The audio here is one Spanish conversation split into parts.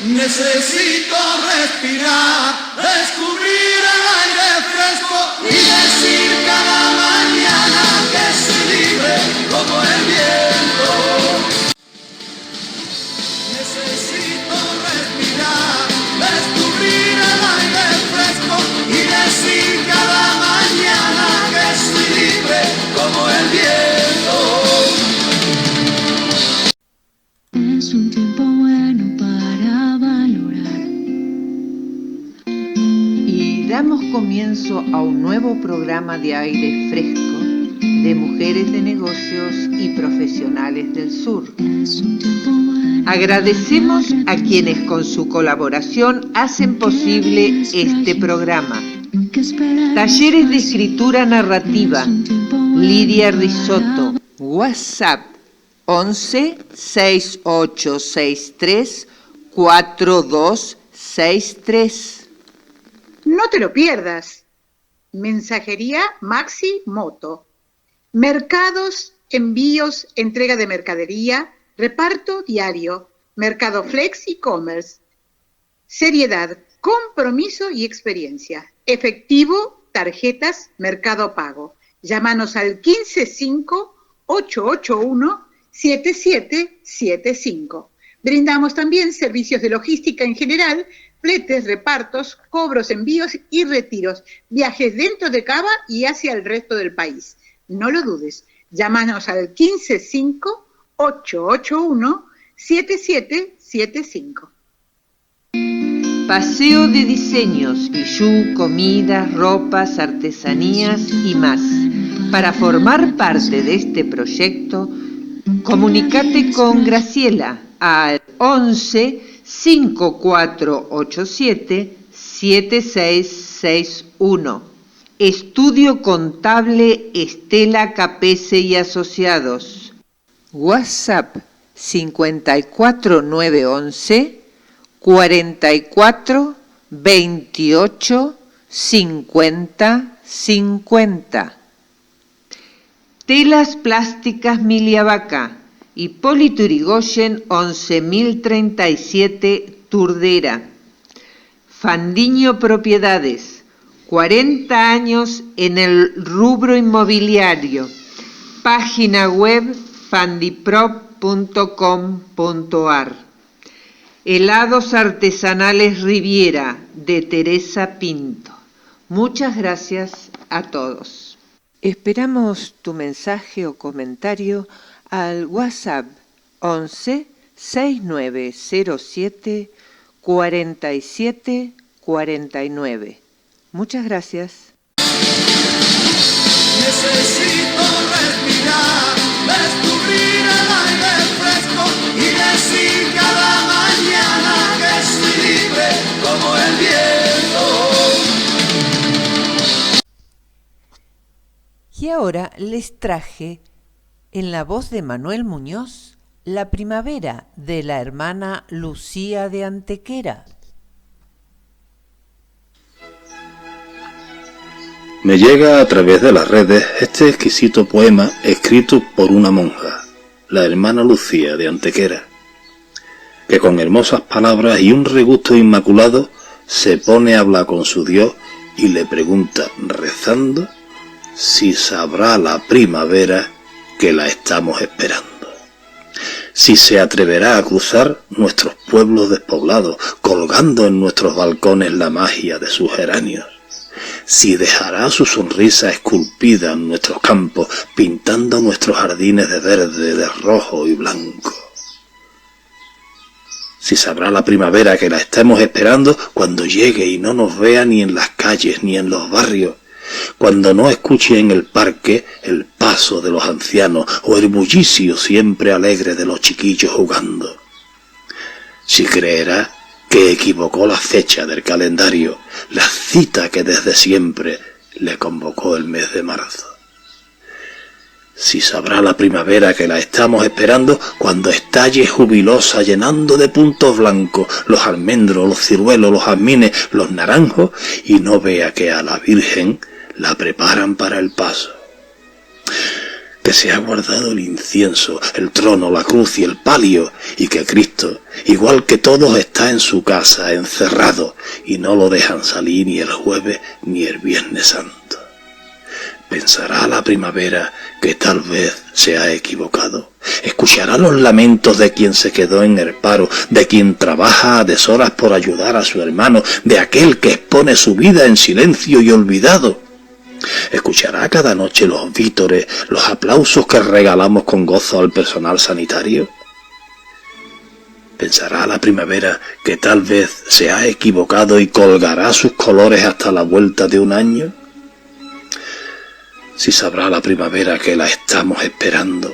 Necesito respirar, descubrir el aire fresco y decir cada mañana que soy libre como el viento. Necesito respirar, descubrir el aire fresco y decir cada mañana que soy libre como el viento. Es un tiempo bueno para valorar. Y damos comienzo a un nuevo programa de aire fresco de mujeres de negocios y profesionales del sur. Es un tiempo bueno. Agradecemos a quienes con su colaboración hacen posible este programa. Talleres de escritura narrativa, Lidia Risotto. WhatsApp 11 6863 4263. No te lo pierdas. Mensajería Maxi Moto. Mercados, envíos, entrega de mercadería, reparto diario, Mercado Flex e-commerce. Seriedad, compromiso y experiencia. Efectivo, tarjetas, Mercado Pago. Llámanos al 155-881-7775. Brindamos también servicios de logística en general, fletes, repartos, cobros, envíos y retiros, viajes dentro de Cava y hacia el resto del país. No lo dudes, llámanos al 155-881-7775. Paseo de diseños, bijú, comidas, ropas, artesanías y más. Para formar parte de este proyecto, comunícate con Graciela al 11 5487 7661. Estudio Contable Estela Capese y Asociados. WhatsApp 54911 44 28 50 50. Telas plásticas Miliavaca, Hipólito Yrigoyen 11037 Turdera. Fandiño Propiedades, 40 años en el rubro inmobiliario. Página web fandiprop.com.ar. Helados artesanales Riviera, de Teresa Pinto. Muchas gracias a todos. Esperamos tu mensaje o comentario al WhatsApp 11 6907 47 49. Muchas gracias. Necesito respirar, descubrir el aire fresco y decir cada mañana que soy libre como el viento. Y ahora les traje, en la voz de Manuel Muñoz, La primavera de la hermana Lucía de Antequera. Me llega a través de las redes este exquisito poema escrito por una monja, la hermana Lucía de Antequera, que con hermosas palabras y un regusto inmaculado se pone a hablar con su Dios y le pregunta, rezando, si sabrá la primavera que la estamos esperando. Si se atreverá a cruzar nuestros pueblos despoblados, colgando en nuestros balcones la magia de sus geranios. Si dejará su sonrisa esculpida en nuestros campos, pintando nuestros jardines de verde, de rojo y blanco. Si sabrá la primavera que la estamos esperando cuando llegue y no nos vea ni en las calles ni en los barrios, cuando no escuche en el parque el paso de los ancianos o el bullicio siempre alegre de los chiquillos jugando. Si creerá que equivocó la fecha del calendario, la cita que desde siempre le convocó el mes de marzo. Si sabrá la primavera que la estamos esperando cuando estalle jubilosa llenando de puntos blancos los almendros, los ciruelos, los jazmines, los naranjos y no vea que a la Virgen la preparan para el paso. que se ha guardado el incienso, el trono, la cruz y el palio, y que Cristo, igual que todos, está en su casa, encerrado, y no lo dejan salir ni el jueves ni el Viernes Santo. Pensará la primavera que tal vez se ha equivocado. Escuchará los lamentos de quien se quedó en el paro, de quien trabaja a deshoras por ayudar a su hermano, de aquel que expone su vida en silencio y olvidado. Escuchará cada noche los vítores, los aplausos que regalamos con gozo al personal sanitario. Pensará la primavera que tal vez se ha equivocado y colgará sus colores hasta la vuelta de un año. Si sabrá la primavera que la estamos esperando,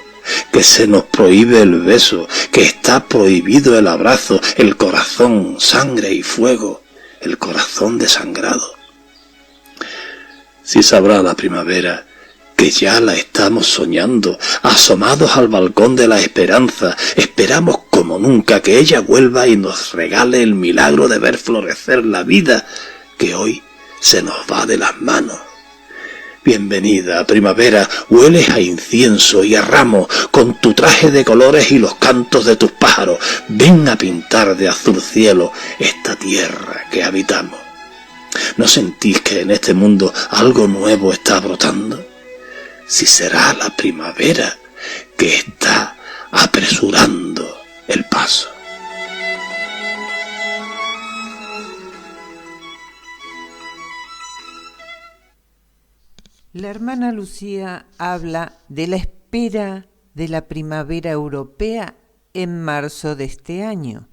que se nos prohíbe el beso, que está prohibido el abrazo, el corazón, sangre y fuego, el corazón desangrado. Si sabrá la primavera que ya la estamos soñando, asomados al balcón de la esperanza, esperamos como nunca que ella vuelva y nos regale el milagro de ver florecer la vida que hoy se nos va de las manos. Bienvenida, primavera, hueles a incienso y a ramo, con tu traje de colores y los cantos de tus pájaros. Ven a pintar de azul cielo esta tierra que habitamos. ¿No sentís que en este mundo algo nuevo está brotando? Si será la primavera que está apresurando el paso. La hermana Lucía habla de la espera de la primavera europea en marzo de este año,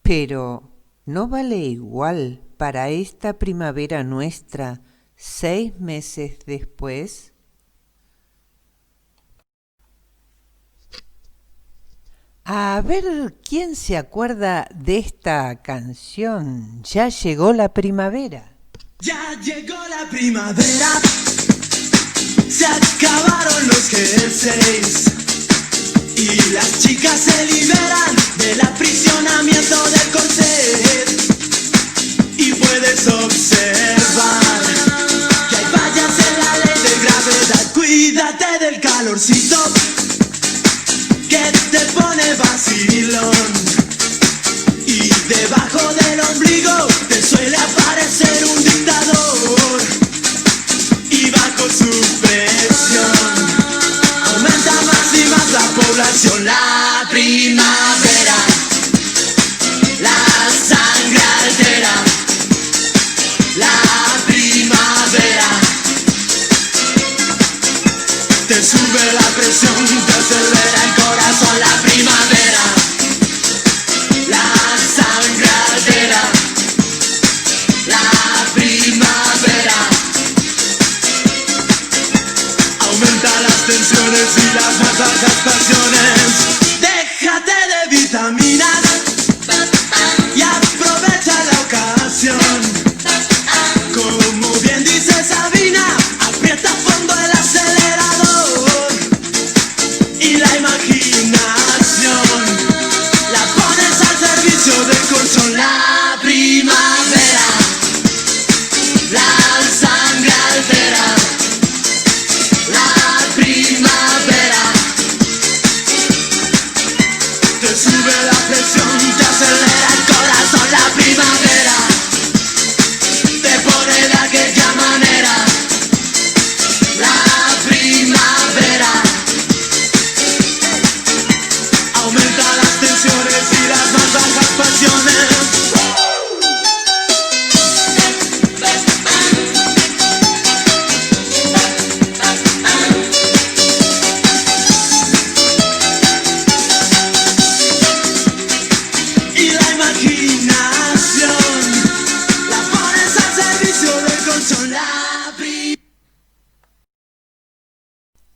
pero ¿no vale igual para esta primavera nuestra 6 meses después? A ver, ¿quién se acuerda de esta canción? Ya llegó la primavera. Ya llegó la primavera, se acabaron los jerseys y las chicas se liberan del aprisionamiento del corset. Y puedes observar que hay fallas en la ley de gravedad. Cuídate del calorcito que te pone vacilón, y debajo del ombligo te suele aparecer un dictador, y bajo su presión aumenta más y más la población. La primavera, la sangre altera. La primavera te sube la presión, te acelera el corazón. La primavera, la sangre altera. La primavera aumenta las tensiones y las más bajas pasiones. Déjate de vitaminas y aprovecha la ocasión. Como bien dice Sabina, aprieta a fondo el acelerador y la imaginación la pones al servicio del colchón. La primavera, la sangre altera. La primavera te sube la presión, te acelera el corazón. La primavera te pone de aquella manera. La primavera aumenta las tensiones y las más bajas pasiones. Y la imaginación la pones al servicio del colchón. La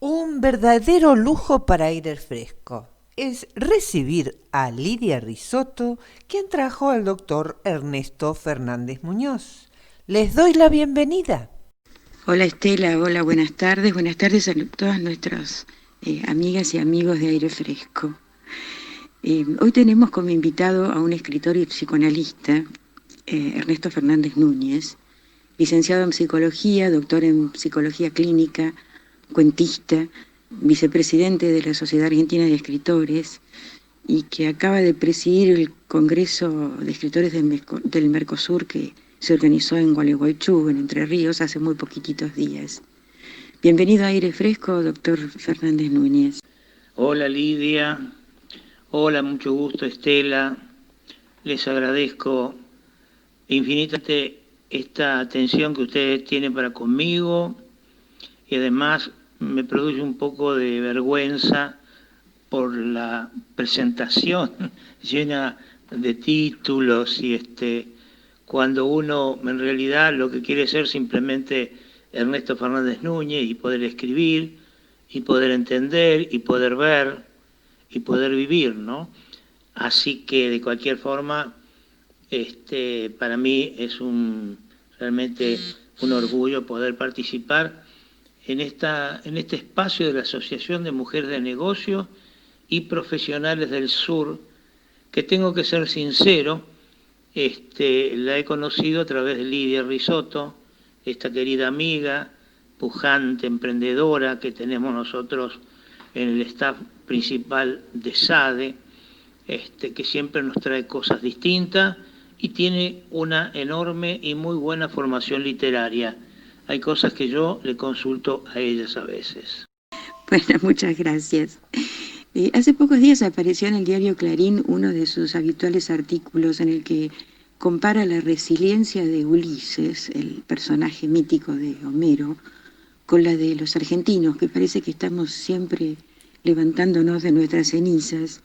Un verdadero lujo para aire fresco es recibir a Lidia Risotto, quien trajo al doctor Ernesto Fernández Muñoz. Les doy la bienvenida. Hola Estela, hola, buenas tardes a todas nuestras amigas y amigos de Aire Fresco. Hoy tenemos como invitado a un escritor y psicoanalista, Ernesto Fernández Núñez, licenciado en psicología, doctor en psicología clínica, cuentista, vicepresidente de la Sociedad Argentina de Escritores y que acaba de presidir el Congreso de Escritores del Mercosur que se organizó en Gualeguaychú, en Entre Ríos, hace muy poquititos días. Bienvenido a Aire Fresco, doctor Fernández Núñez. Hola Lidia, hola, mucho gusto Estela, les agradezco infinitamente esta atención que ustedes tienen para conmigo y además me produce un poco de vergüenza por la presentación llena de títulos y cuando uno en realidad lo que quiere ser simplemente Ernesto Fernández Núñez y poder escribir y poder entender y poder ver y poder vivir, ¿no? Así que de cualquier forma para mí es realmente un orgullo poder participar en este espacio de la Asociación de Mujeres de Negocio y Profesionales del Sur, que tengo que ser sincero, la he conocido a través de Lidia Risotto, esta querida amiga, pujante, emprendedora que tenemos nosotros en el staff principal de SADE, que siempre nos trae cosas distintas y tiene una enorme y muy buena formación literaria. Hay cosas que yo le consulto a ellas a veces. Bueno, muchas gracias. Hace pocos días apareció en el diario Clarín uno de sus habituales artículos en el que compara la resiliencia de Ulises, el personaje mítico de Homero, con la de los argentinos, que parece que estamos siempre levantándonos de nuestras cenizas.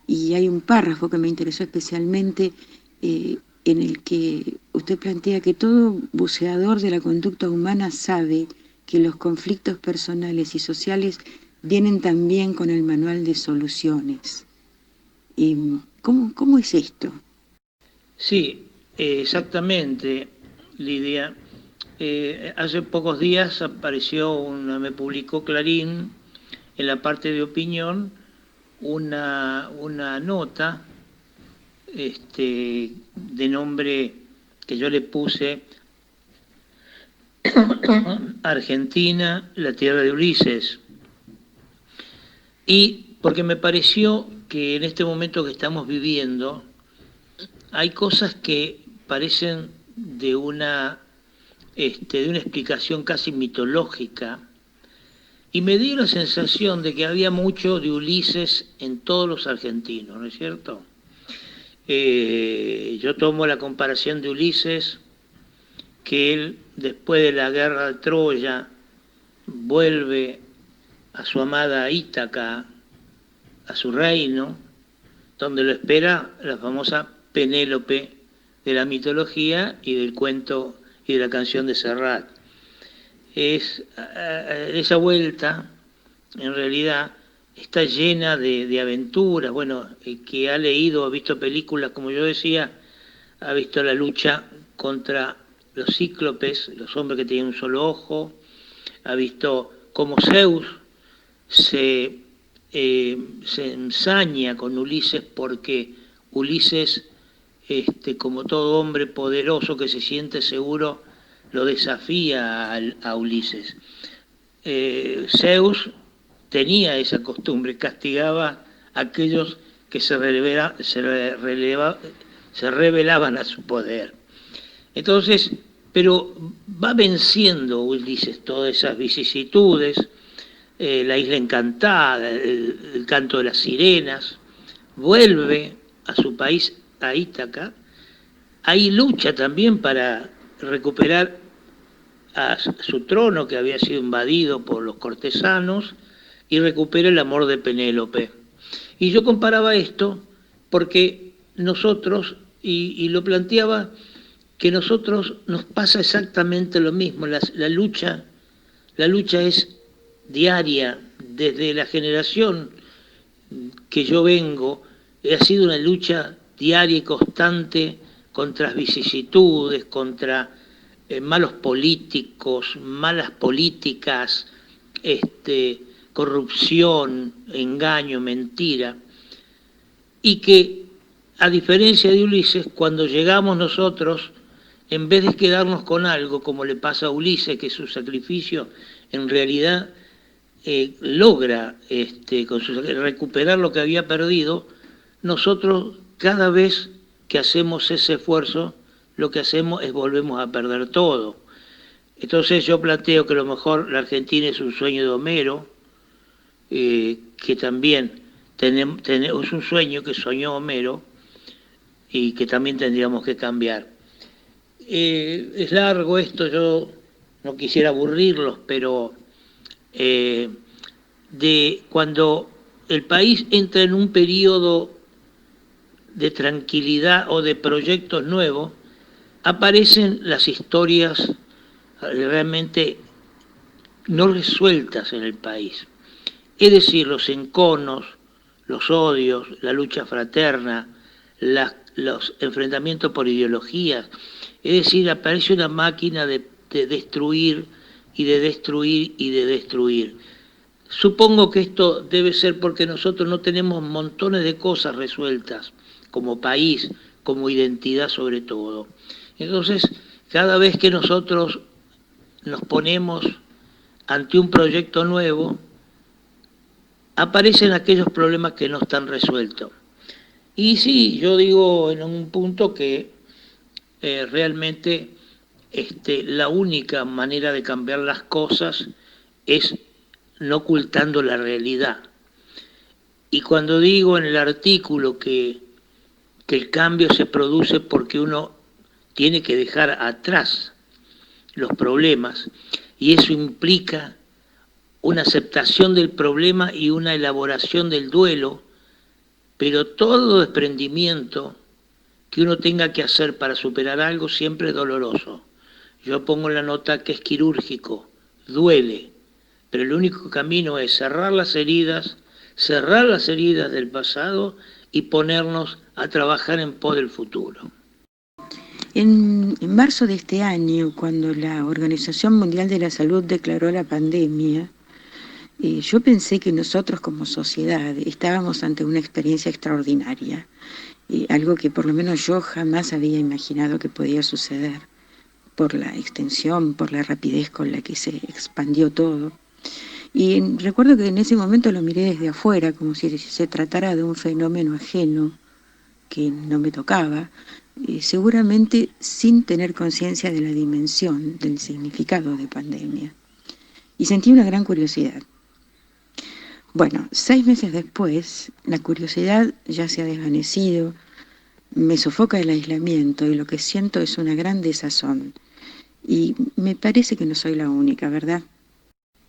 Y hay un párrafo que me interesó especialmente en el que usted plantea que todo buceador de la conducta humana sabe que los conflictos personales y sociales vienen también con el manual de soluciones. ¿Cómo es esto? Sí, exactamente, Lidia. Hace pocos días me publicó Clarín en la parte de opinión una nota de nombre que yo le puse Argentina, la tierra de Ulises. Y porque me pareció que en este momento que estamos viviendo hay cosas que parecen de una explicación casi mitológica, y me dio la sensación de que había mucho de Ulises en todos los argentinos, ¿no es cierto? Yo tomo la comparación de Ulises, que él, después de la guerra de Troya, vuelve a su amada Ítaca, a su reino, donde lo espera la famosa Penélope de la mitología y del cuento y de la canción de Serrat. Esa vuelta, en realidad, está llena de aventuras. Bueno, el que ha leído, ha visto películas, como yo decía, ha visto la lucha contra los cíclopes, los hombres que tienen un solo ojo, ha visto cómo Zeus se ensaña con Ulises porque Ulises, como todo hombre poderoso que se siente seguro, lo desafía a Ulises. Zeus tenía esa costumbre, castigaba a aquellos que se rebelaban a su poder. Entonces, pero va venciendo Ulises todas esas vicisitudes, la isla encantada, el canto de las sirenas, vuelve a su país, a Ítaca, ahí lucha también para recuperar a su trono que había sido invadido por los cortesanos y recupera el amor de Penélope. Y yo comparaba esto porque nosotros, y lo planteaba, que nosotros nos pasa exactamente lo mismo, la lucha es diaria, desde la generación que yo vengo, ha sido una lucha diaria y constante contra vicisitudes, contra malos políticos, malas políticas, corrupción, engaño, mentira, y que a diferencia de Ulises, cuando llegamos nosotros, en vez de quedarnos con algo, como le pasa a Ulises, que su sacrificio en realidad logra recuperar lo que había perdido, nosotros cada vez que hacemos ese esfuerzo, lo que hacemos es volvemos a perder todo. Entonces yo planteo que a lo mejor la Argentina es un sueño de Homero, que también es un sueño que soñó Homero y que también tendríamos que cambiar. Es largo esto, yo no quisiera aburrirlos, pero de cuando el país entra en un periodo de tranquilidad o de proyectos nuevos, aparecen las historias realmente no resueltas en el país. Es decir, los enconos, los odios, la lucha fraterna, los enfrentamientos por ideologías. Es decir, aparece una máquina de destruir y de destruir y de destruir. Supongo que esto debe ser porque nosotros no tenemos montones de cosas resueltas como país, como identidad sobre todo. Entonces, cada vez que nosotros nos ponemos ante un proyecto nuevo, aparecen aquellos problemas que no están resueltos. Y sí, yo digo en un punto que realmente la única manera de cambiar las cosas es no ocultando la realidad. Y cuando digo en el artículo que el cambio se produce porque uno tiene que dejar atrás los problemas, y eso implica una aceptación del problema y una elaboración del duelo, pero todo desprendimiento que uno tenga que hacer para superar algo siempre es doloroso. Yo pongo en la nota que es quirúrgico, duele, pero el único camino es cerrar las heridas del pasado y ponernos a trabajar en pos del futuro. En marzo de este año, cuando la Organización Mundial de la Salud declaró la pandemia, yo pensé que nosotros como sociedad estábamos ante una experiencia extraordinaria, algo que por lo menos yo jamás había imaginado que podía suceder, por la extensión, por la rapidez con la que se expandió todo. Y recuerdo que en ese momento lo miré desde afuera, como si se tratara de un fenómeno ajeno que no me tocaba, seguramente sin tener conciencia de la dimensión, del significado de pandemia. Y sentí una gran curiosidad. Bueno, 6 meses después, la curiosidad ya se ha desvanecido, me sofoca el aislamiento y lo que siento es una gran desazón. Y me parece que no soy la única, ¿verdad?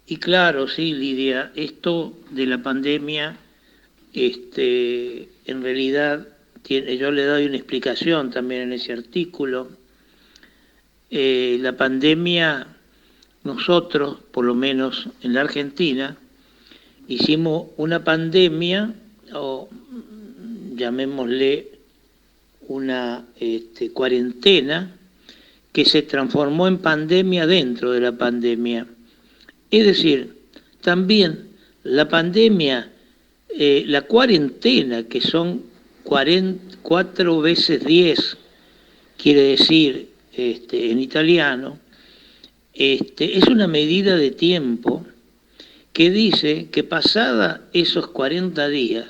Y claro, sí, Lidia, esto de la pandemia, en realidad, yo le doy una explicación también en ese artículo. La pandemia, nosotros, por lo menos en la Argentina, hicimos una pandemia, o llamémosle una cuarentena, que se transformó en pandemia dentro de la pandemia. Es decir, también la pandemia, la cuarentena, que son 4 veces 10, quiere decir en italiano, es una medida de tiempo que dice que pasada esos 40 días,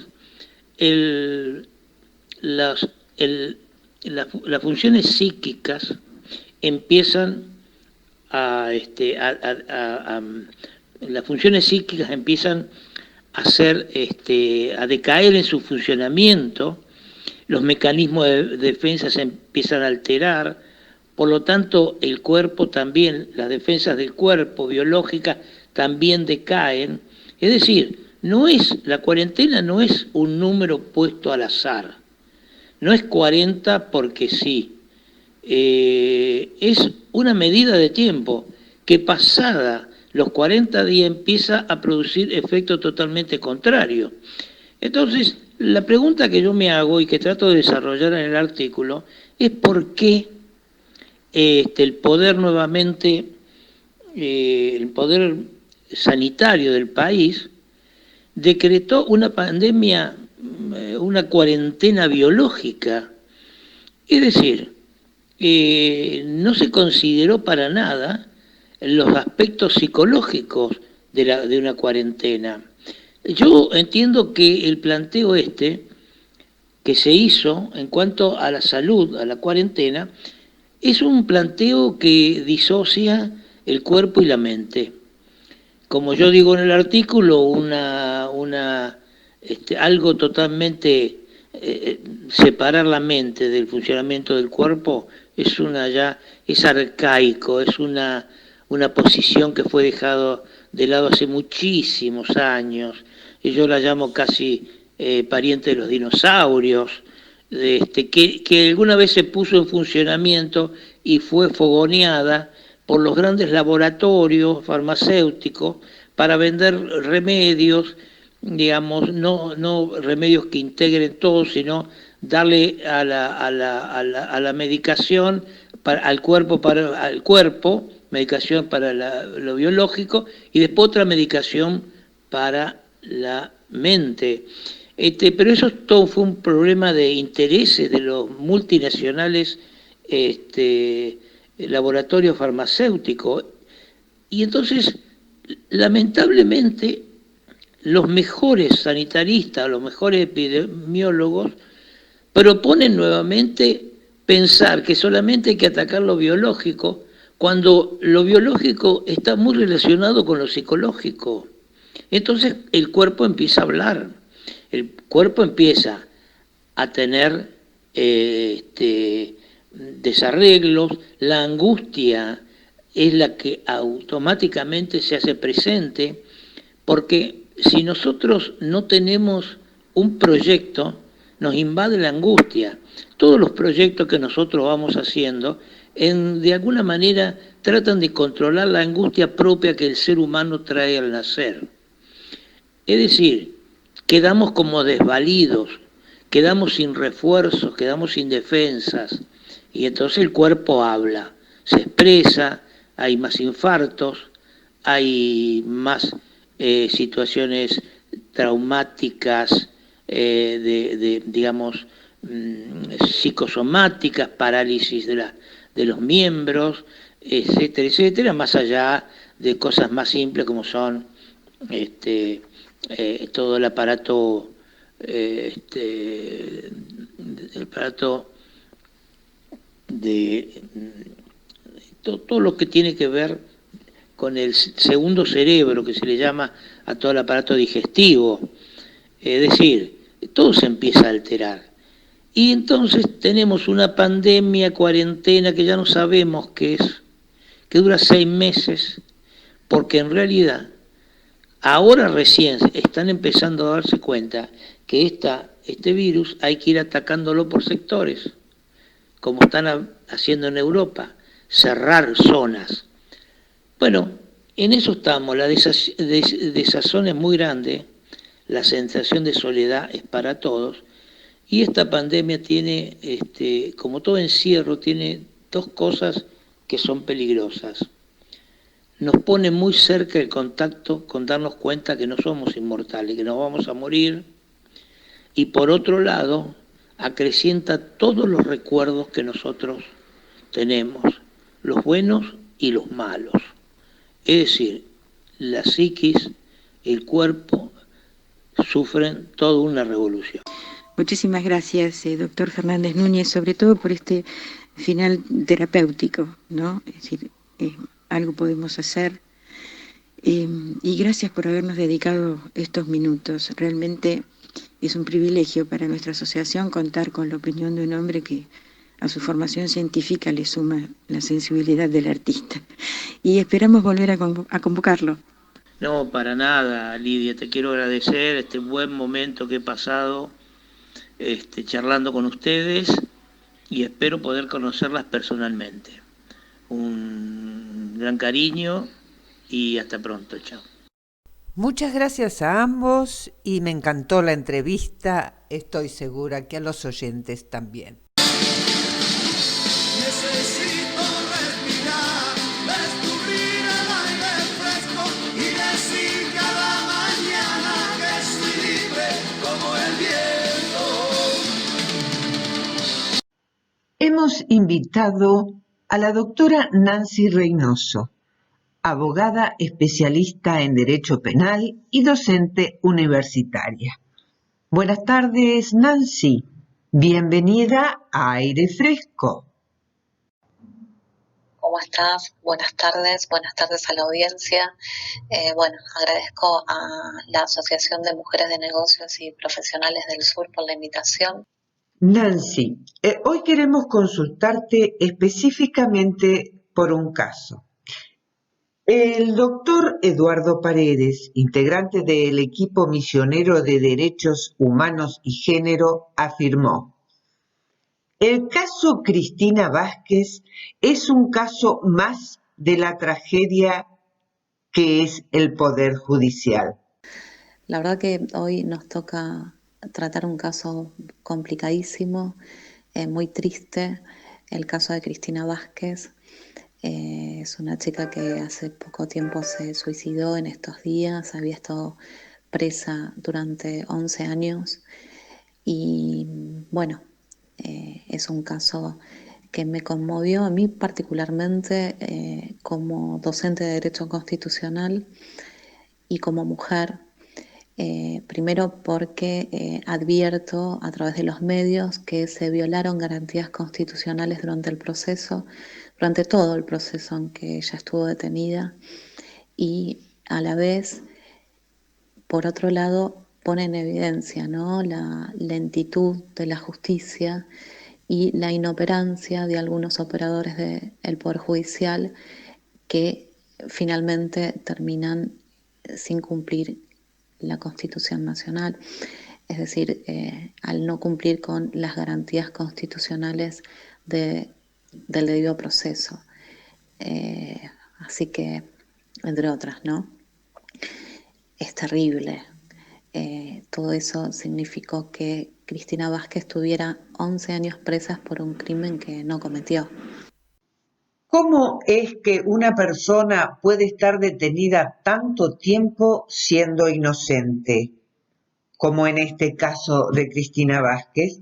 las funciones psíquicas empiezan las funciones psíquicas empiezan a decaer en su funcionamiento, los mecanismos de defensa se empiezan a alterar, por lo tanto el cuerpo también, las defensas del cuerpo biológicas también decaen. Es decir, la cuarentena no es un número puesto al azar, no es 40 porque sí. Es una medida de tiempo que pasada los 40 días empieza a producir efectos totalmente contrarios. Entonces, la pregunta que yo me hago y que trato de desarrollar en el artículo es por qué el poder nuevamente, el poder sanitario del país decretó una pandemia, una cuarentena biológica. Es decir, no se consideró para nada los aspectos psicológicos de una cuarentena. Yo entiendo que el planteo que se hizo en cuanto a la salud, a la cuarentena, es un planteo que disocia el cuerpo y la mente. Como yo digo en el artículo, algo totalmente separar la mente del funcionamiento del cuerpo es arcaico, es una posición que fue dejado de lado hace muchísimos años, y yo la llamo casi pariente de los dinosaurios, que alguna vez se puso en funcionamiento y fue fogoneada por los grandes laboratorios farmacéuticos para vender remedios, digamos, no remedios que integren todo, sino darle a la medicación, al cuerpo, medicación para lo biológico, y después otra medicación para la mente. Pero eso todo fue un problema de intereses de los multinacionales laboratorios farmacéuticos. Y entonces, lamentablemente, los mejores sanitaristas, los mejores epidemiólogos, proponen nuevamente pensar que solamente hay que atacar lo biológico, cuando lo biológico está muy relacionado con lo psicológico. Entonces el cuerpo empieza a hablar, el cuerpo empieza a tener desarreglos, la angustia es la que automáticamente se hace presente, porque si nosotros no tenemos un proyecto, nos invade la angustia. Todos los proyectos que nosotros vamos haciendo, de alguna manera tratan de controlar la angustia propia que el ser humano trae al nacer. Es decir, quedamos como desvalidos, quedamos sin refuerzos, quedamos sin defensas, y entonces el cuerpo habla, se expresa, hay más infartos, hay más situaciones traumáticas, digamos, psicosomáticas, parálisis de los miembros, etcétera, etcétera, más allá de cosas más simples como son todo el aparato, de todo lo que tiene que ver con el segundo cerebro, que se le llama a todo el aparato digestivo. Es decir, todo se empieza a alterar. Y entonces tenemos una pandemia, cuarentena, que ya no sabemos qué es, que dura 6 meses, porque en realidad ahora recién están empezando a darse cuenta que este virus hay que ir atacándolo por sectores, como están haciendo en Europa, cerrar zonas. Bueno, en eso estamos, la desazón es muy grande, la sensación de soledad es para todos, y esta pandemia tiene, como todo encierro, tiene 2 cosas que son peligrosas. Nos pone muy cerca el contacto con darnos cuenta que no somos inmortales, que nos vamos a morir, y por otro lado, acrecienta todos los recuerdos que nosotros tenemos, los buenos y los malos. Es decir, la psiquis, el cuerpo, sufren toda una revolución. Muchísimas gracias, doctor Fernández Núñez, sobre todo por este final terapéutico, ¿no? Es decir, algo podemos hacer. Y gracias por habernos dedicado estos minutos. Realmente es un privilegio para nuestra asociación contar con la opinión de un hombre que a su formación científica le suma la sensibilidad del artista. Y esperamos volver a convocarlo. No, para nada, Lidia, te quiero agradecer este buen momento que he pasado charlando con ustedes, y espero poder conocerlas personalmente. Un gran cariño y hasta pronto, chao. Muchas gracias a ambos y me encantó la entrevista, estoy segura que a los oyentes también. Necesito respirar, descubrir el aire fresco y decir cada mañana que soy libre como el viento. Hemos invitado a la doctora Nancy Reynoso, abogada especialista en Derecho Penal y docente universitaria. Buenas tardes, Nancy. Bienvenida a Aire Fresco. ¿Cómo estás? Buenas tardes a la audiencia. Agradezco a la Asociación de Mujeres de Negocios y Profesionales del Sur por la invitación. Nancy, hoy queremos consultarte específicamente por un caso. El doctor Eduardo Paredes, integrante del equipo misionero de Derechos Humanos y Género, afirmó: el caso Cristina Vázquez es un caso más de la tragedia que es el Poder Judicial. La verdad que hoy nos toca tratar un caso complicadísimo, muy triste, el caso de Cristina Vázquez. Es una chica que hace poco tiempo se suicidó en estos días, había estado presa durante 11 años y bueno, es un caso que me conmovió a mí particularmente como docente de Derecho Constitucional y como mujer. Primero porque advierto a través de los medios que se violaron garantías constitucionales durante el proceso, durante todo el proceso en que ella estuvo detenida, y a la vez, por otro lado, pone en evidencia, ¿no?, la lentitud de la justicia y la inoperancia de algunos operadores del Poder Judicial que finalmente terminan sin cumplir la Constitución Nacional, es decir, al no cumplir con las garantías constitucionales del debido proceso. Así que, entre otras, ¿no? Es terrible. Todo eso significó que Cristina Vázquez tuviera 11 años presa por un crimen que no cometió. ¿Cómo es que una persona puede estar detenida tanto tiempo siendo inocente, como en este caso de Cristina Vázquez?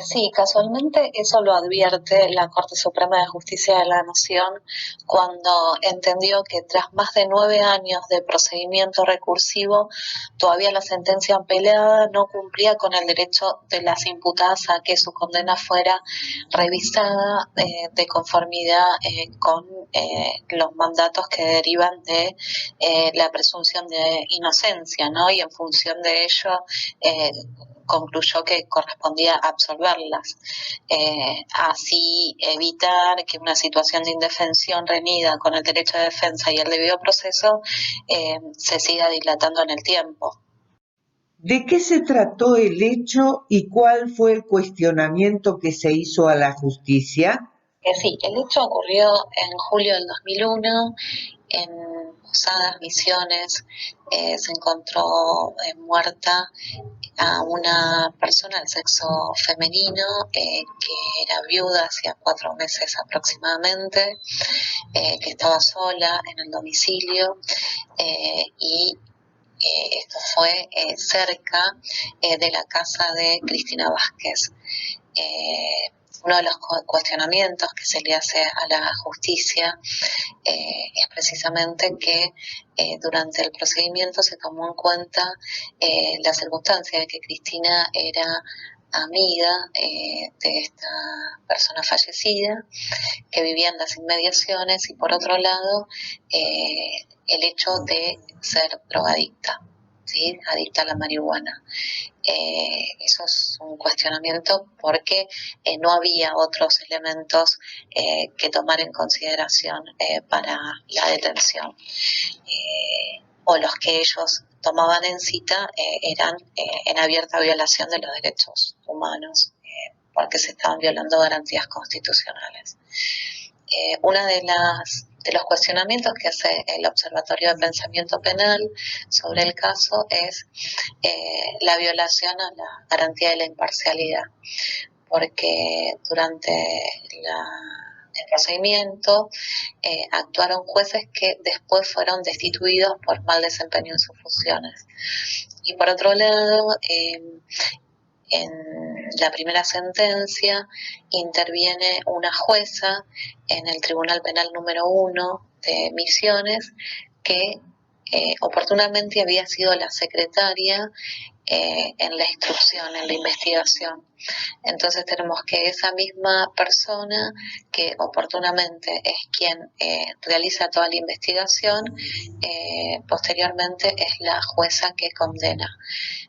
Sí, casualmente eso lo advierte la Corte Suprema de Justicia de la Nación cuando entendió que tras más de 9 años de procedimiento recursivo, todavía la sentencia apelada no cumplía con el derecho de las imputadas a que su condena fuera revisada de conformidad con los mandatos que derivan de la presunción de inocencia, ¿no? Y en función de ello concluyó que correspondía absolverlas, así evitar que una situación de indefensión reñida con el derecho de defensa y el debido proceso se siga dilatando en el tiempo. ¿De qué se trató el hecho y cuál fue el cuestionamiento que se hizo a la justicia? Sí, el hecho ocurrió en julio del 2001 en Posadas, Misiones. Se encontró muerta a una persona del sexo femenino que era viuda hacía 4 meses aproximadamente, que estaba sola en el domicilio y esto fue cerca de la casa de Cristina Vázquez. Uno de los cuestionamientos que se le hace a la justicia es precisamente que durante el procedimiento se tomó en cuenta la circunstancia de que Cristina era amiga de esta persona fallecida, que vivía en las inmediaciones, y por otro lado el hecho de ser drogadicta, ¿sí?, adicta a la marihuana. Eso es un cuestionamiento porque no había otros elementos que tomar en consideración para la detención, o los que ellos tomaban en cita eran en abierta violación de los derechos humanos, porque se estaban violando garantías constitucionales. Una de los cuestionamientos que hace el Observatorio de Pensamiento Penal sobre el caso es la violación a la garantía de la imparcialidad, porque durante el procedimiento actuaron jueces que después fueron destituidos por mal desempeño en sus funciones. Y por otro lado, en la primera sentencia interviene una jueza en el Tribunal Penal número 1 de Misiones que oportunamente había sido la secretaria en la instrucción, en la investigación. Entonces tenemos que esa misma persona que oportunamente es quien realiza toda la investigación, posteriormente es la jueza que condena.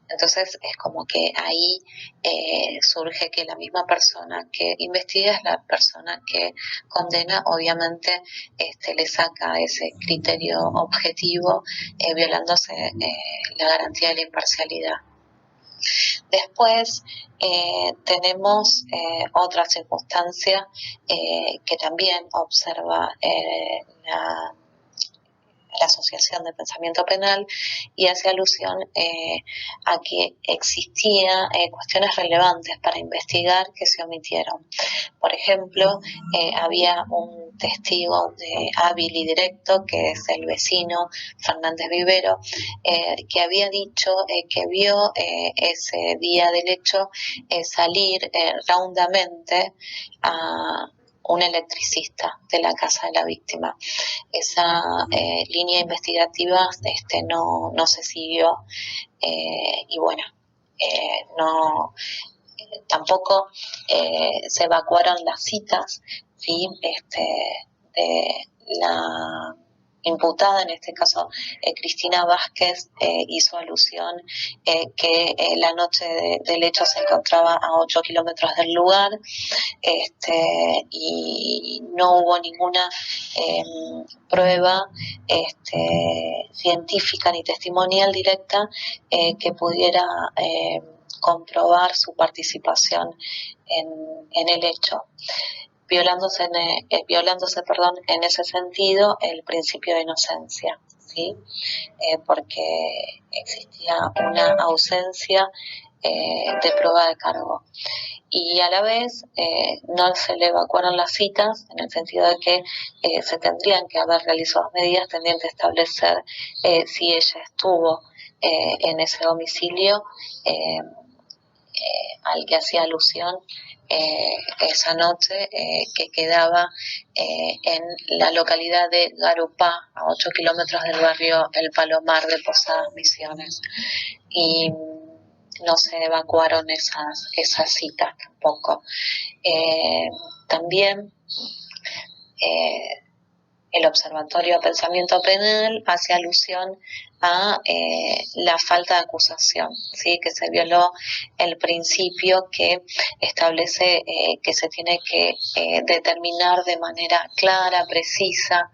Entonces es como que ahí surge que la misma persona que investiga es la persona que condena, obviamente le saca ese criterio objetivo, violándose la garantía de la imparcialidad. Después tenemos otra circunstancia que también observa la Asociación de Pensamiento Penal y hace alusión a que existían cuestiones relevantes para investigar que se omitieron. Por ejemplo, había un testigo hábil y directo, que es el vecino Fernández Vivero, que había dicho que vio ese día del hecho salir raudamente a un electricista de la casa de la víctima. Esa línea investigativa no se siguió y bueno, tampoco se evacuaron las citas, ¿sí? De la imputada, en este caso Cristina Vázquez, hizo alusión que la noche del hecho se encontraba a 8 kilómetros del lugar, y no hubo ninguna prueba científica ni testimonial directa que pudiera comprobar su participación en el hecho, violándose en ese sentido el principio de inocencia, ¿sí? Porque existía una ausencia de prueba de cargo. Y a la vez no se le evacuaron las citas, en el sentido de que se tendrían que haber realizado medidas tendientes a establecer si ella estuvo en ese domicilio al que hacía alusión esa noche, que quedaba en la localidad de Garupá, a 8 kilómetros del barrio El Palomar de Posadas Misiones. Y no se evacuaron esas citas tampoco. También el Observatorio de Pensamiento Penal hace alusión a la falta de acusación, ¿sí? Que se violó el principio que establece que se tiene que determinar de manera clara, precisa,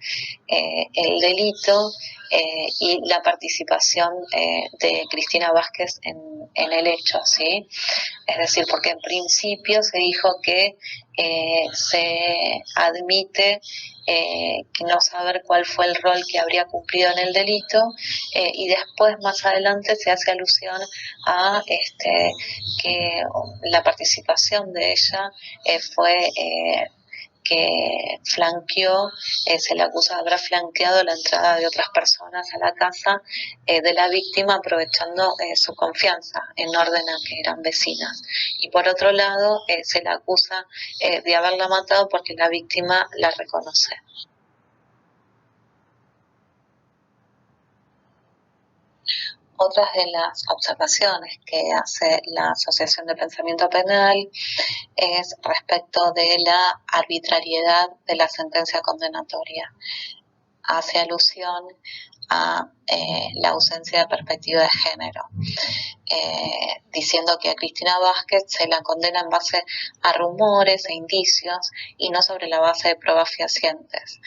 el delito y la participación de Cristina Vázquez en el hecho, ¿sí? Es decir, porque en principio se dijo que se admite que no saber cuál fue el rol que habría cumplido en el delito, y después más adelante se hace alusión a que la participación de ella fue que flanqueó, se le acusa de haber flanqueado la entrada de otras personas a la casa de la víctima, aprovechando su confianza, en orden a que eran vecinas. Y por otro lado, se le acusa de haberla matado porque la víctima la reconoce. Otras de las observaciones que hace la Asociación de Pensamiento Penal es respecto de la arbitrariedad de la sentencia condenatoria. Hace alusión a la ausencia de perspectiva de género, diciendo que a Cristina Vázquez se la condena en base a rumores e indicios y no sobre la base de pruebas fehacientes.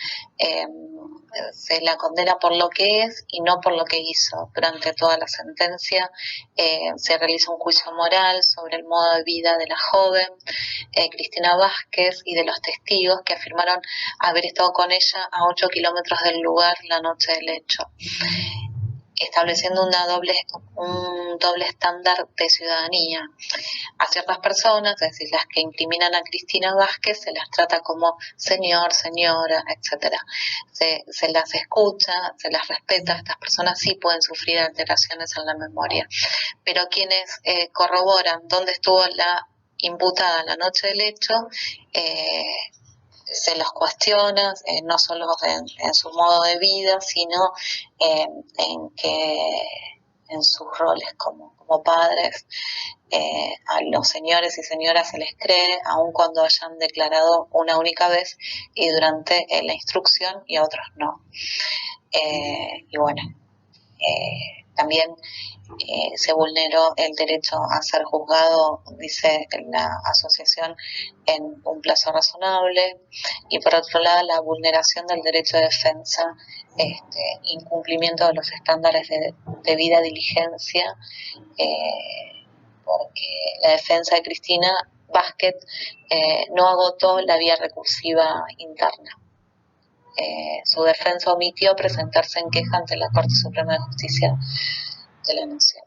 Se la condena por lo que es y no por lo que hizo. Durante toda la sentencia se realiza un juicio moral sobre el modo de vida de la joven Cristina Vázquez y de los testigos que afirmaron haber estado con ella a 8 kilómetros del lugar la noche del hecho, estableciendo un doble estándar de ciudadanía. A ciertas personas, es decir, las que incriminan a Cristina Vázquez, se las trata como señor, señora, etc. Se las escucha, se las respeta. Estas personas sí pueden sufrir alteraciones en la memoria. Pero quienes corroboran dónde estuvo la imputada la noche del hecho, se los cuestiona, no solo en su modo de vida, sino en sus roles como padres. A los señores y señoras se les cree, aun cuando hayan declarado una única vez y durante la instrucción, y a otros no. Y bueno, también se vulneró el derecho a ser juzgado, dice la asociación, en un plazo razonable, y por otro lado la vulneración del derecho de defensa, incumplimiento de los estándares de debida diligencia, porque la defensa de Cristina Vázquez no agotó la vía recursiva interna. Su defensa omitió presentarse en queja ante la Corte Suprema de Justicia de la Nación.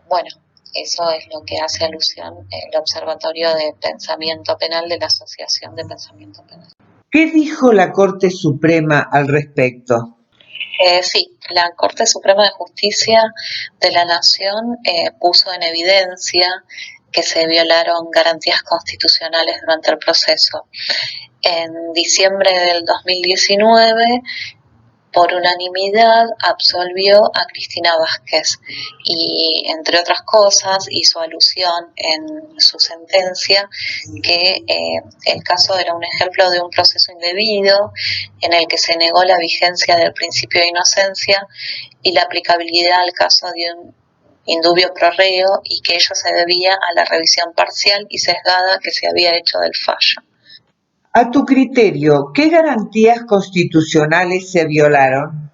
Bueno, eso es lo que hace alusión el Observatorio de Pensamiento Penal de la Asociación de Pensamiento Penal. ¿Qué dijo la Corte Suprema al respecto? Sí, la Corte Suprema de Justicia de la Nación puso en evidencia que se violaron garantías constitucionales durante el proceso. En diciembre del 2019, por unanimidad, absolvió a Cristina Vázquez y, entre otras cosas, hizo alusión en su sentencia que el caso era un ejemplo de un proceso indebido en el que se negó la vigencia del principio de inocencia y la aplicabilidad al caso de un indubio pro reo, y que ello se debía a la revisión parcial y sesgada que se había hecho del fallo. A tu criterio, ¿qué garantías constitucionales se violaron?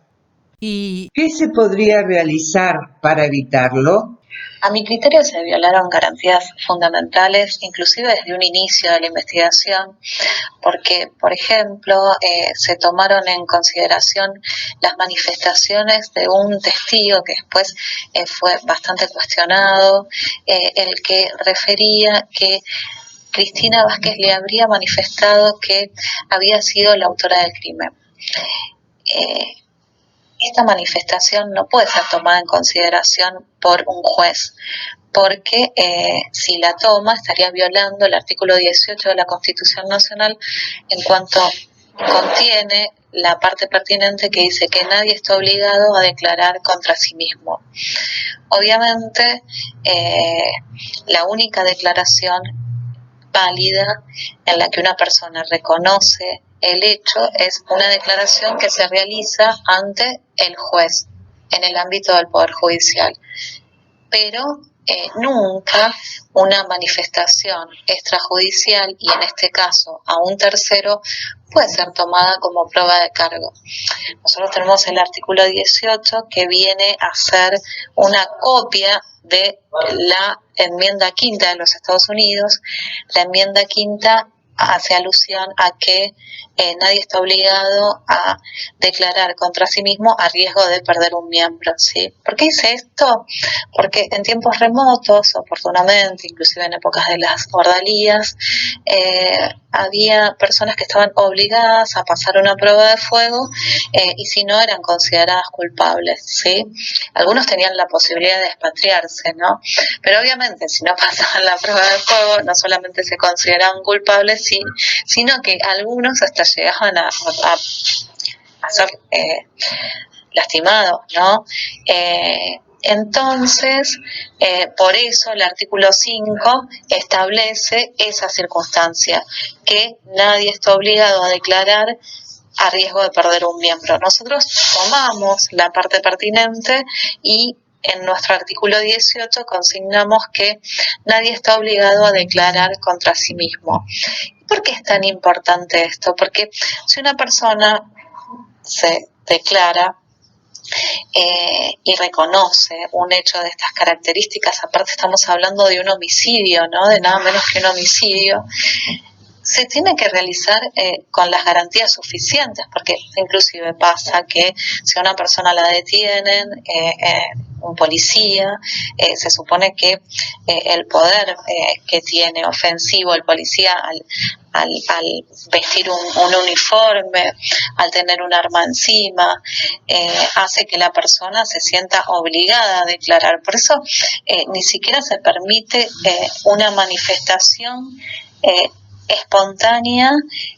¿Y qué se podría realizar para evitarlo? A mi criterio se violaron garantías fundamentales, inclusive desde un inicio de la investigación, porque, por ejemplo, se tomaron en consideración las manifestaciones de un testigo que después fue bastante cuestionado, el que refería que Cristina Vázquez le habría manifestado que había sido la autora del crimen. Esta manifestación no puede ser tomada en consideración por un juez, porque si la toma estaría violando el artículo 18 de la Constitución Nacional, en cuanto contiene la parte pertinente que dice que nadie está obligado a declarar contra sí mismo. Obviamente, la única declaración válida en la que una persona reconoce el hecho es una declaración que se realiza ante el juez en el ámbito del Poder Judicial, pero nunca una manifestación extrajudicial, y en este caso a un tercero, puede ser tomada como prueba de cargo. Nosotros tenemos el artículo 18 que viene a ser una copia de la enmienda quinta de los Estados Unidos. La enmienda quinta hace alusión a que nadie está obligado a declarar contra sí mismo a riesgo de perder un miembro, ¿sí? ¿Por qué dice esto? Porque en tiempos remotos, oportunamente, inclusive en épocas de las ordalías, había personas que estaban obligadas a pasar una prueba de fuego y si no eran consideradas culpables, ¿sí? Algunos tenían la posibilidad de expatriarse, ¿no? Pero obviamente si no pasaban la prueba de fuego no solamente se consideraban culpables, sino que algunos hasta llegaban a ser lastimados, ¿no? Entonces, por eso el artículo 5 establece esa circunstancia, que nadie está obligado a declarar a riesgo de perder un miembro. Nosotros tomamos la parte pertinente y en nuestro artículo 18 consignamos que nadie está obligado a declarar contra sí mismo. ¿Por qué es tan importante esto? Porque si una persona se declara y reconoce un hecho de estas características, aparte estamos hablando de un homicidio, ¿no? De nada menos que un homicidio, se tiene que realizar con las garantías suficientes, porque inclusive pasa que si a una persona la detienen, un policía, se supone que el poder que tiene ofensivo el policía al vestir un uniforme, al tener un arma encima, hace que la persona se sienta obligada a declarar. Por eso ni siquiera se permite una manifestación espontánea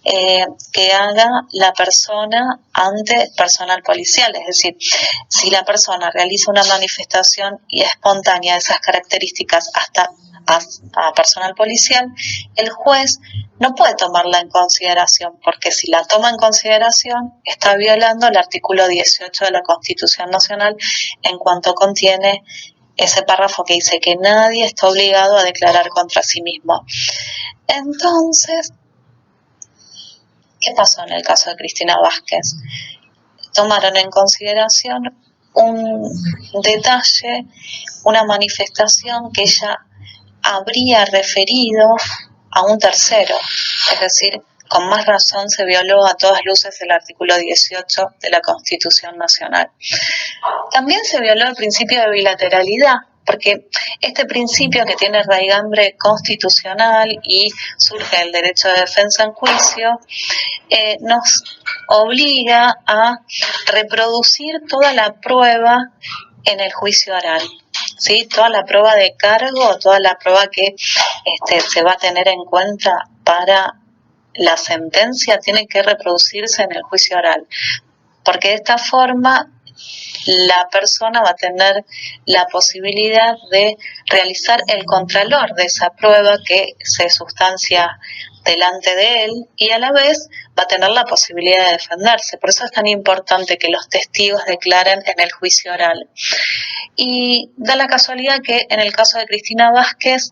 que haga la persona ante personal policial. Es decir, si la persona realiza una manifestación espontánea de esas características hasta a personal policial, el juez no puede tomarla en consideración, porque si la toma en consideración está violando el artículo 18 de la Constitución Nacional en cuanto contiene ese párrafo que dice que nadie está obligado a declarar contra sí mismo. Entonces, ¿qué pasó en el caso de Cristina Vázquez? Tomaron en consideración un detalle, una manifestación que ella habría referido a un tercero, es decir, con más razón se violó a todas luces el artículo 18 de la Constitución Nacional. También se violó el principio de bilateralidad, porque este principio, que tiene raigambre constitucional y surge del derecho de defensa en juicio, nos obliga a reproducir toda la prueba en el juicio oral, ¿sí? Toda la prueba de cargo, toda la prueba que se va a tener en cuenta para la sentencia tiene que reproducirse en el juicio oral, porque de esta forma la persona va a tener la posibilidad de realizar el contralor de esa prueba que se sustancia delante de él, y a la vez va a tener la posibilidad de defenderse. Por eso es tan importante que los testigos declaren en el juicio oral. Y da la casualidad que en el caso de Cristina Vázquez,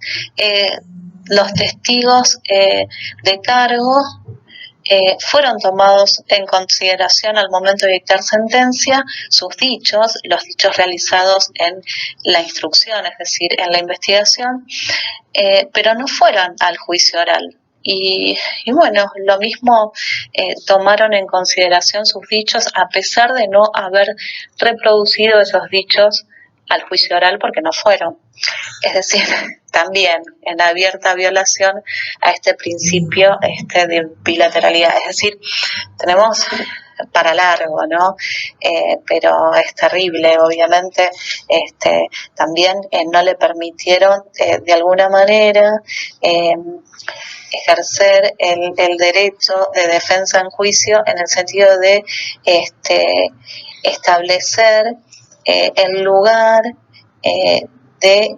los testigos de cargo fueron tomados en consideración al momento de dictar sentencia, sus dichos, los dichos realizados en la instrucción, es decir, en la investigación, pero no fueron al juicio oral. Y bueno, lo mismo tomaron en consideración sus dichos a pesar de no haber reproducido esos dichos al juicio oral, porque no fueron. Es decir, también en abierta violación a este principio de bilateralidad. Es decir, tenemos para largo, ¿no? Pero es terrible, obviamente. También no le permitieron de alguna manera ejercer el derecho de defensa en juicio, en el sentido de establecer el lugar de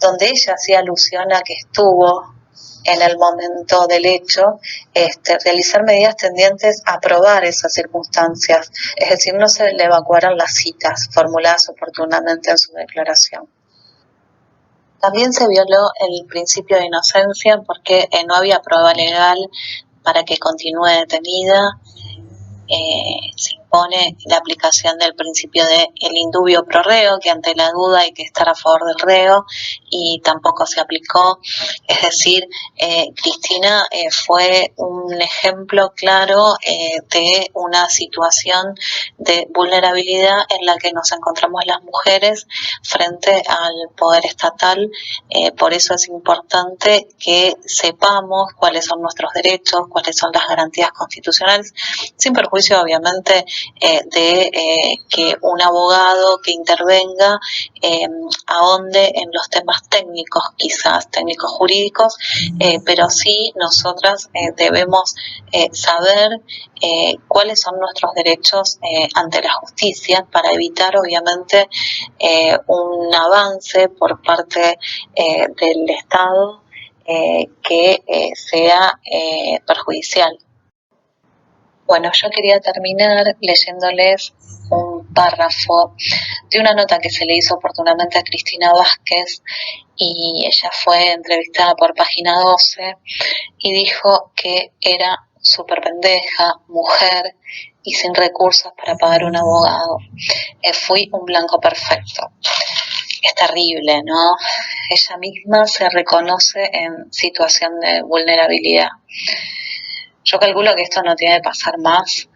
donde ella hacía alusión a que estuvo en el momento del hecho, realizar medidas tendientes a probar esas circunstancias, es decir, no se le evacuaron las citas formuladas oportunamente en su declaración. También se violó el principio de inocencia porque no había prueba legal para que continúe detenida. Se impone la aplicación del principio de el indubio pro reo, que ante la duda hay que estar a favor del reo, y tampoco se aplicó. Es decir, Cristina fue un ejemplo claro de una situación de vulnerabilidad en la que nos encontramos las mujeres frente al poder estatal. Por eso es importante que sepamos cuáles son nuestros derechos, cuáles son las garantías constitucionales, sin perjuicio obviamente de que un abogado que intervenga ahonde en los temas técnicos, quizás técnicos jurídicos, pero sí nosotras debemos saber cuáles son nuestros derechos ante la justicia, para evitar obviamente un avance por parte del Estado que sea perjudicial. Bueno, yo quería terminar leyéndoles un párrafo de una nota que se le hizo oportunamente a Cristina Vázquez, y ella fue entrevistada por Página 12 y dijo que era súper pendeja, mujer y sin recursos para pagar un abogado. Fui un blanco perfecto. es terrible, ¿no? Ella misma se reconoce en situación de vulnerabilidad. Yo calculo que esto no tiene que pasar más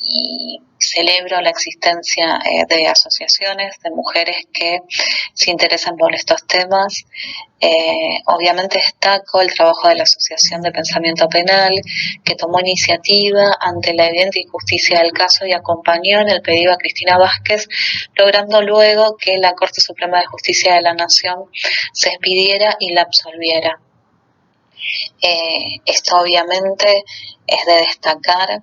y celebro la existencia de asociaciones de mujeres que se interesan por estos temas. Obviamente destaco el trabajo de la Asociación de Pensamiento Penal, que tomó iniciativa ante la evidente injusticia del caso y acompañó en el pedido a Cristina Vázquez, logrando luego que la Corte Suprema de Justicia de la Nación se expidiera y la absolviera. Esto obviamente es de destacar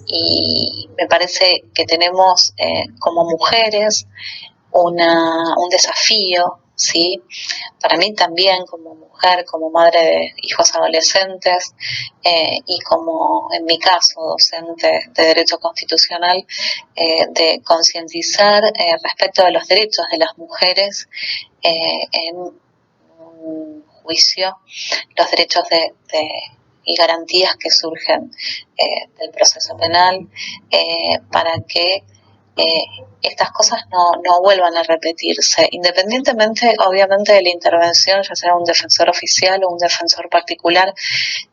y me parece que tenemos como mujeres un desafío, ¿sí? Para mí también como mujer, como madre de hijos adolescentes y como en mi caso docente de Derecho Constitucional, de concientizar respecto de los derechos de las mujeres en un juicio, los derechos y garantías que surgen del proceso penal, para que estas cosas no vuelvan a repetirse, independientemente obviamente de la intervención, ya sea un defensor oficial o un defensor particular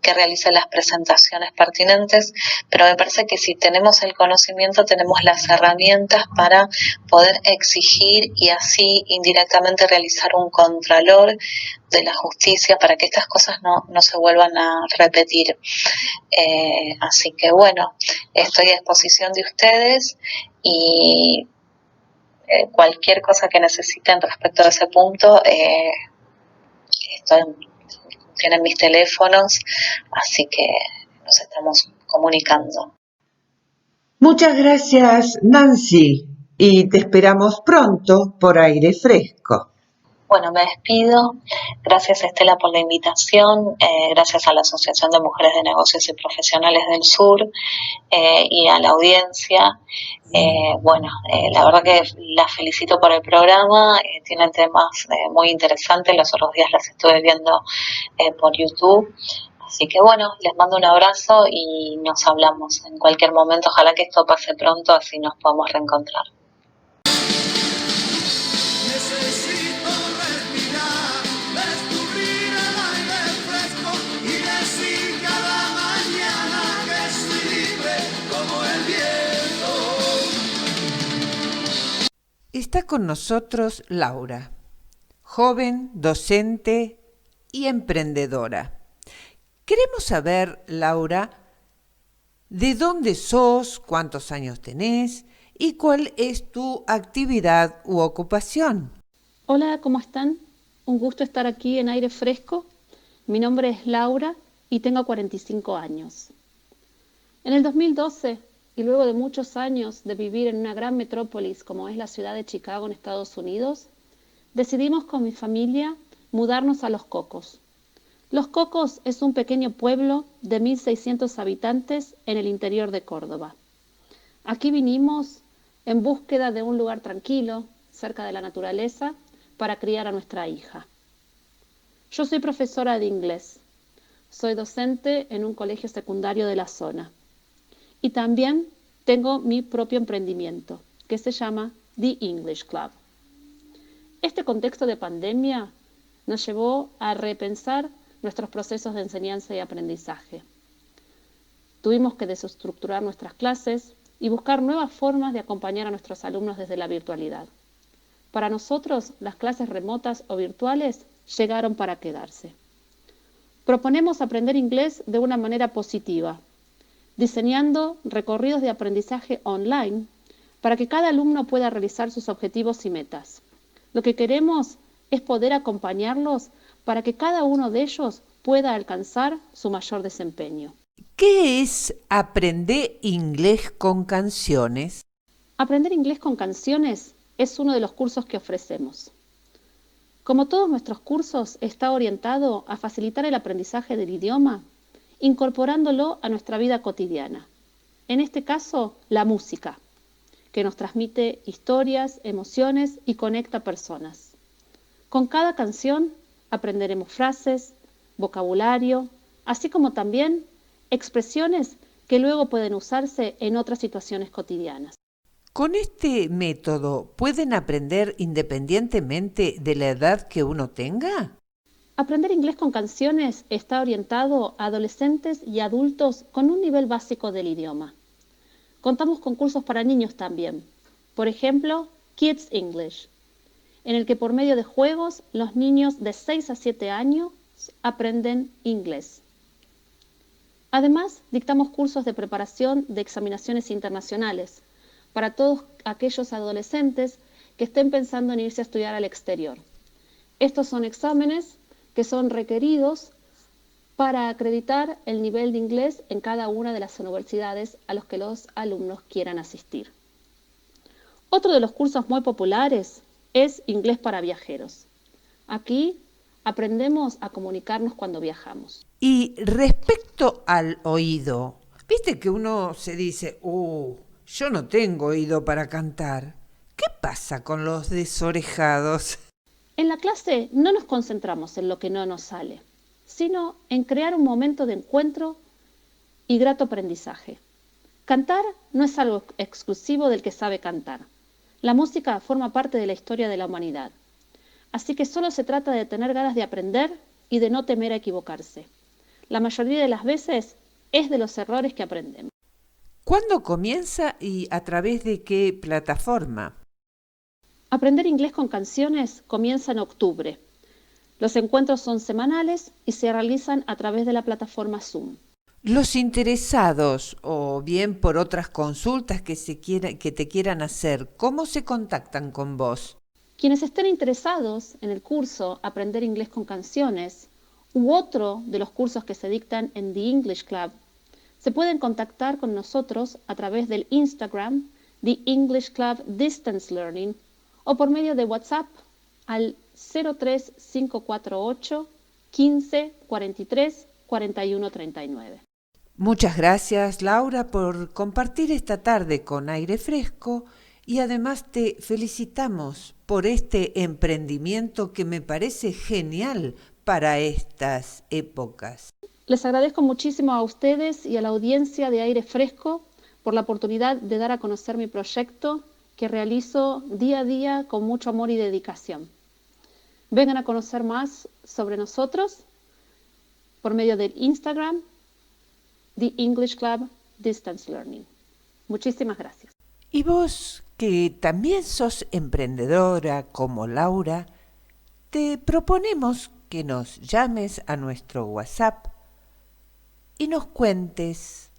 que realice las presentaciones pertinentes, pero me parece que si tenemos el conocimiento tenemos las herramientas para poder exigir y así indirectamente realizar un contralor de la justicia para que estas cosas no se vuelvan a repetir. Así que bueno, estoy a disposición de ustedes y cualquier cosa que necesiten respecto a ese punto, tienen mis teléfonos, así que nos estamos comunicando. Muchas gracias, Nancy, y te esperamos pronto por Aire Fresco. Bueno, me despido. Gracias, Estela, por la invitación. Gracias a la Asociación de Mujeres de Negocios y Profesionales del Sur y a la audiencia. La verdad que las felicito por el programa. Tienen temas muy interesantes. Los otros días las estuve viendo por YouTube. Así que bueno, les mando un abrazo y nos hablamos en cualquier momento. Ojalá que esto pase pronto, así nos podamos reencontrar. Necesito respirar, descubrir el aire fresco y decir cada mañana que soy libre como el viento. Está con nosotros Laura, joven, docente y emprendedora. Queremos saber, Laura, ¿de dónde sos, cuántos años tenés y cuál es tu actividad u ocupación? Hola, ¿cómo están? Un gusto estar aquí en Aire Fresco. Mi nombre es Laura y tengo 45 años. En el 2012, y luego de muchos años de vivir en una gran metrópolis como es la ciudad de Chicago en Estados Unidos, decidimos con mi familia mudarnos a Los Cocos. Los Cocos es un pequeño pueblo de 1.600 habitantes en el interior de Córdoba. Aquí vinimos en búsqueda de un lugar tranquilo, cerca de la naturaleza, para criar a nuestra hija. Yo soy profesora de inglés. Soy docente en un colegio secundario de la zona. Y también tengo mi propio emprendimiento, que se llama The English Club. Este contexto de pandemia nos llevó a repensar nuestros procesos de enseñanza y aprendizaje. Tuvimos que desestructurar nuestras clases y buscar nuevas formas de acompañar a nuestros alumnos desde la virtualidad. Para nosotros, las clases remotas o virtuales llegaron para quedarse. Proponemos aprender inglés de una manera positiva, diseñando recorridos de aprendizaje online para que cada alumno pueda realizar sus objetivos y metas. Lo que queremos es poder acompañarlos para que cada uno de ellos pueda alcanzar su mayor desempeño. ¿Qué es aprender inglés con canciones? Aprender inglés con canciones es uno de los cursos que ofrecemos. Como todos nuestros cursos, está orientado a facilitar el aprendizaje del idioma, incorporándolo a nuestra vida cotidiana. En este caso, la música, que nos transmite historias, emociones y conecta personas. Con cada canción aprenderemos frases, vocabulario, así como también expresiones que luego pueden usarse en otras situaciones cotidianas. Con este método, ¿pueden aprender independientemente de la edad que uno tenga? Aprender inglés con canciones está orientado a adolescentes y adultos con un nivel básico del idioma. Contamos con cursos para niños también. Por ejemplo, Kids English, en el que por medio de juegos los niños de 6 a 7 años aprenden inglés. Además, dictamos cursos de preparación de examinaciones internacionales para todos aquellos adolescentes que estén pensando en irse a estudiar al exterior. Estos son exámenes que son requeridos para acreditar el nivel de inglés en cada una de las universidades a los que los alumnos quieran asistir. Otro de los cursos muy populares es Inglés para Viajeros. Aquí aprendemos a comunicarnos cuando viajamos. Y respecto al oído, viste que uno se dice, yo no tengo oído para cantar. ¿Qué pasa con los desorejados? En la clase no nos concentramos en lo que no nos sale, sino en crear un momento de encuentro y grato aprendizaje. Cantar no es algo exclusivo del que sabe cantar. La música forma parte de la historia de la humanidad. Así que solo se trata de tener ganas de aprender y de no temer a equivocarse. La mayoría de las veces es de los errores que aprendemos. ¿Cuándo comienza y a través de qué plataforma? Aprender inglés con canciones comienza en octubre. Los encuentros son semanales y se realizan a través de la plataforma Zoom. Los interesados o bien por otras consultas que te quieran hacer, ¿cómo se contactan con vos? Quienes estén interesados en el curso Aprender inglés con canciones u otro de los cursos que se dictan en The English Club, se pueden contactar con nosotros a través del Instagram The English Club Distance Learning o por medio de WhatsApp al 03548 15 43 41 39. Muchas gracias, Laura, por compartir esta tarde con Aire Fresco y además te felicitamos por este emprendimiento que me parece genial para estas épocas. Les agradezco muchísimo a ustedes y a la audiencia de Aire Fresco por la oportunidad de dar a conocer mi proyecto que realizo día a día con mucho amor y dedicación. Vengan a conocer más sobre nosotros por medio del Instagram, The English Club Distance Learning. Muchísimas gracias. Y vos, que también sos emprendedora como Laura, te proponemos que nos llames a nuestro WhatsApp y nos cuentes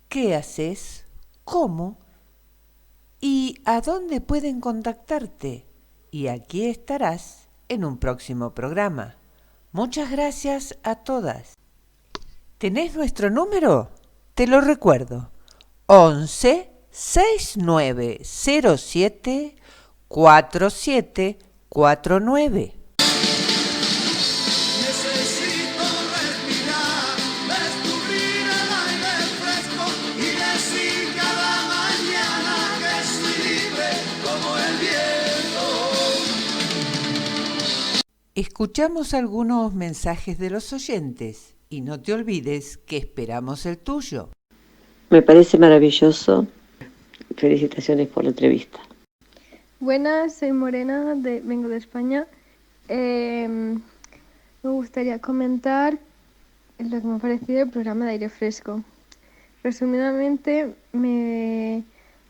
qué haces, cómo y a dónde pueden contactarte. Y aquí estarás en un próximo programa. Muchas gracias a todas. ¿Tenés nuestro número? Te lo recuerdo. 11 6907 4749. Necesito respirar, descubrir el aire fresco y decir cada mañana que soy libre como el viento. Escuchamos algunos mensajes de los oyentes y no te olvides que esperamos el tuyo. Me parece maravilloso. Felicitaciones por la entrevista. Buenas, soy Morena, vengo de España. Me gustaría comentar lo que me ha parecido el programa de Aire Fresco. Resumidamente, me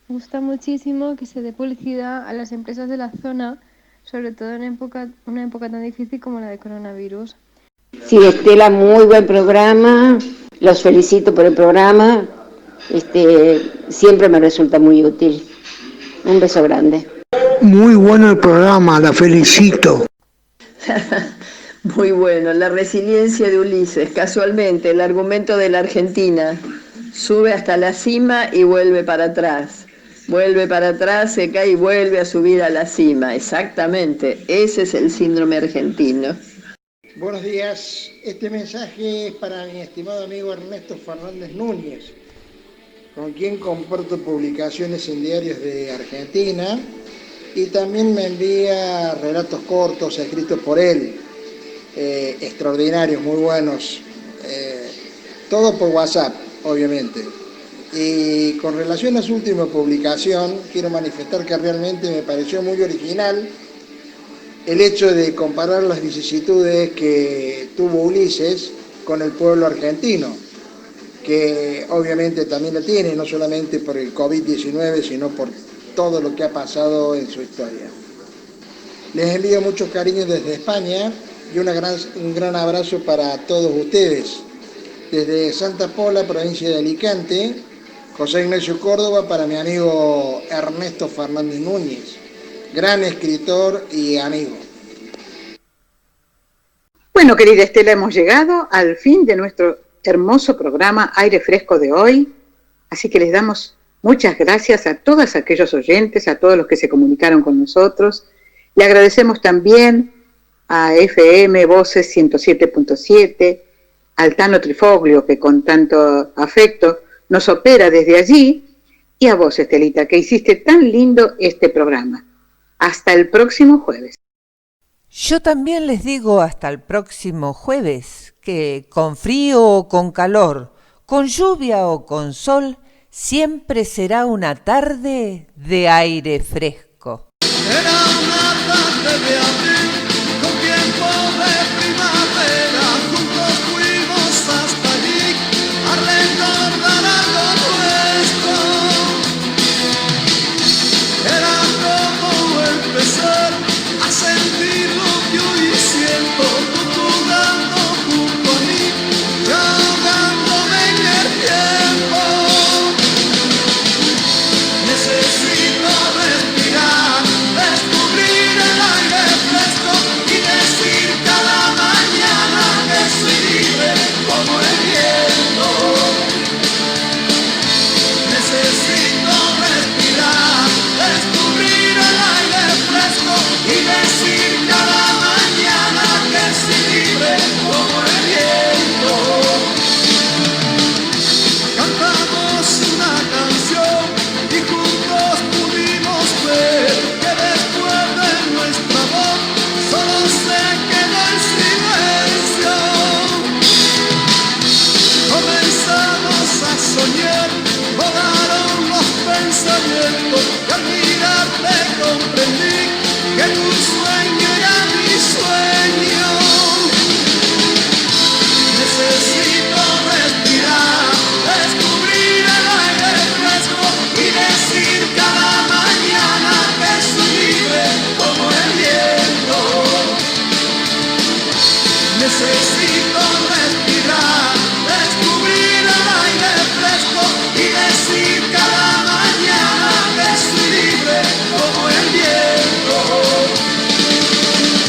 gusta muchísimo que se dé publicidad a las empresas de la zona, sobre todo en una época tan difícil como la de coronavirus. Sí, Estela, muy buen programa. Los felicito por el programa. Siempre me resulta muy útil. Un beso grande. Muy bueno el programa, la felicito. Muy bueno, la resiliencia de Ulises, casualmente, el argumento de la Argentina. Sube hasta la cima y vuelve para atrás. Vuelve para atrás, se cae y vuelve a subir a la cima. Exactamente, ese es el síndrome argentino. Buenos días, este mensaje es para mi estimado amigo Ernesto Fernández Núñez, con quien comparto publicaciones en diarios de Argentina y también me envía relatos cortos escritos por él, extraordinarios, muy buenos, todo por WhatsApp, obviamente. Y con relación a su última publicación, quiero manifestar que realmente me pareció muy original el hecho de comparar las vicisitudes que tuvo Ulises con el pueblo argentino, que obviamente también la tiene, no solamente por el COVID-19, sino por todo lo que ha pasado en su historia. Les envío muchos cariños desde España y un gran abrazo para todos ustedes. Desde Santa Pola, provincia de Alicante, José Ignacio Córdoba, para mi amigo Ernesto Fernández Núñez, gran escritor y amigo. Bueno, querida Estela, hemos llegado al fin de nuestro hermoso programa Aire Fresco de hoy, así que les damos muchas gracias a todos aquellos oyentes, a todos los que se comunicaron con nosotros. Le agradecemos también a FM Voces 107.7, al Tano Trifoglio, que con tanto afecto nos opera desde allí, y a vos, Estelita, que hiciste tan lindo este programa. Hasta el próximo jueves. Yo también les digo hasta el próximo jueves, que con frío o con calor, con lluvia o con sol, siempre será una tarde de aire fresco. Era una tarde de abril, con tiempo de primavera, juntos fuimos hasta allí a recordar algo nuestro. Era como empezar a sentir lo que hoy siento, tú jugando junto a mí, yo ahogándome en el tiempo. Necesito respirar, descubrir el aire fresco y decir cada mañana que soy libre como el viento. Necesito respirar, descubrir el aire fresco y decir cada mañana que soy libre como el viento. Cantamos una canción y juntos pudimos ver que después de nuestra voz solo se quedó el silencio. Comenzamos a soñar, volaron los pensamientos y al mirarte comprendí que tu sueño era mi sueño. Necesito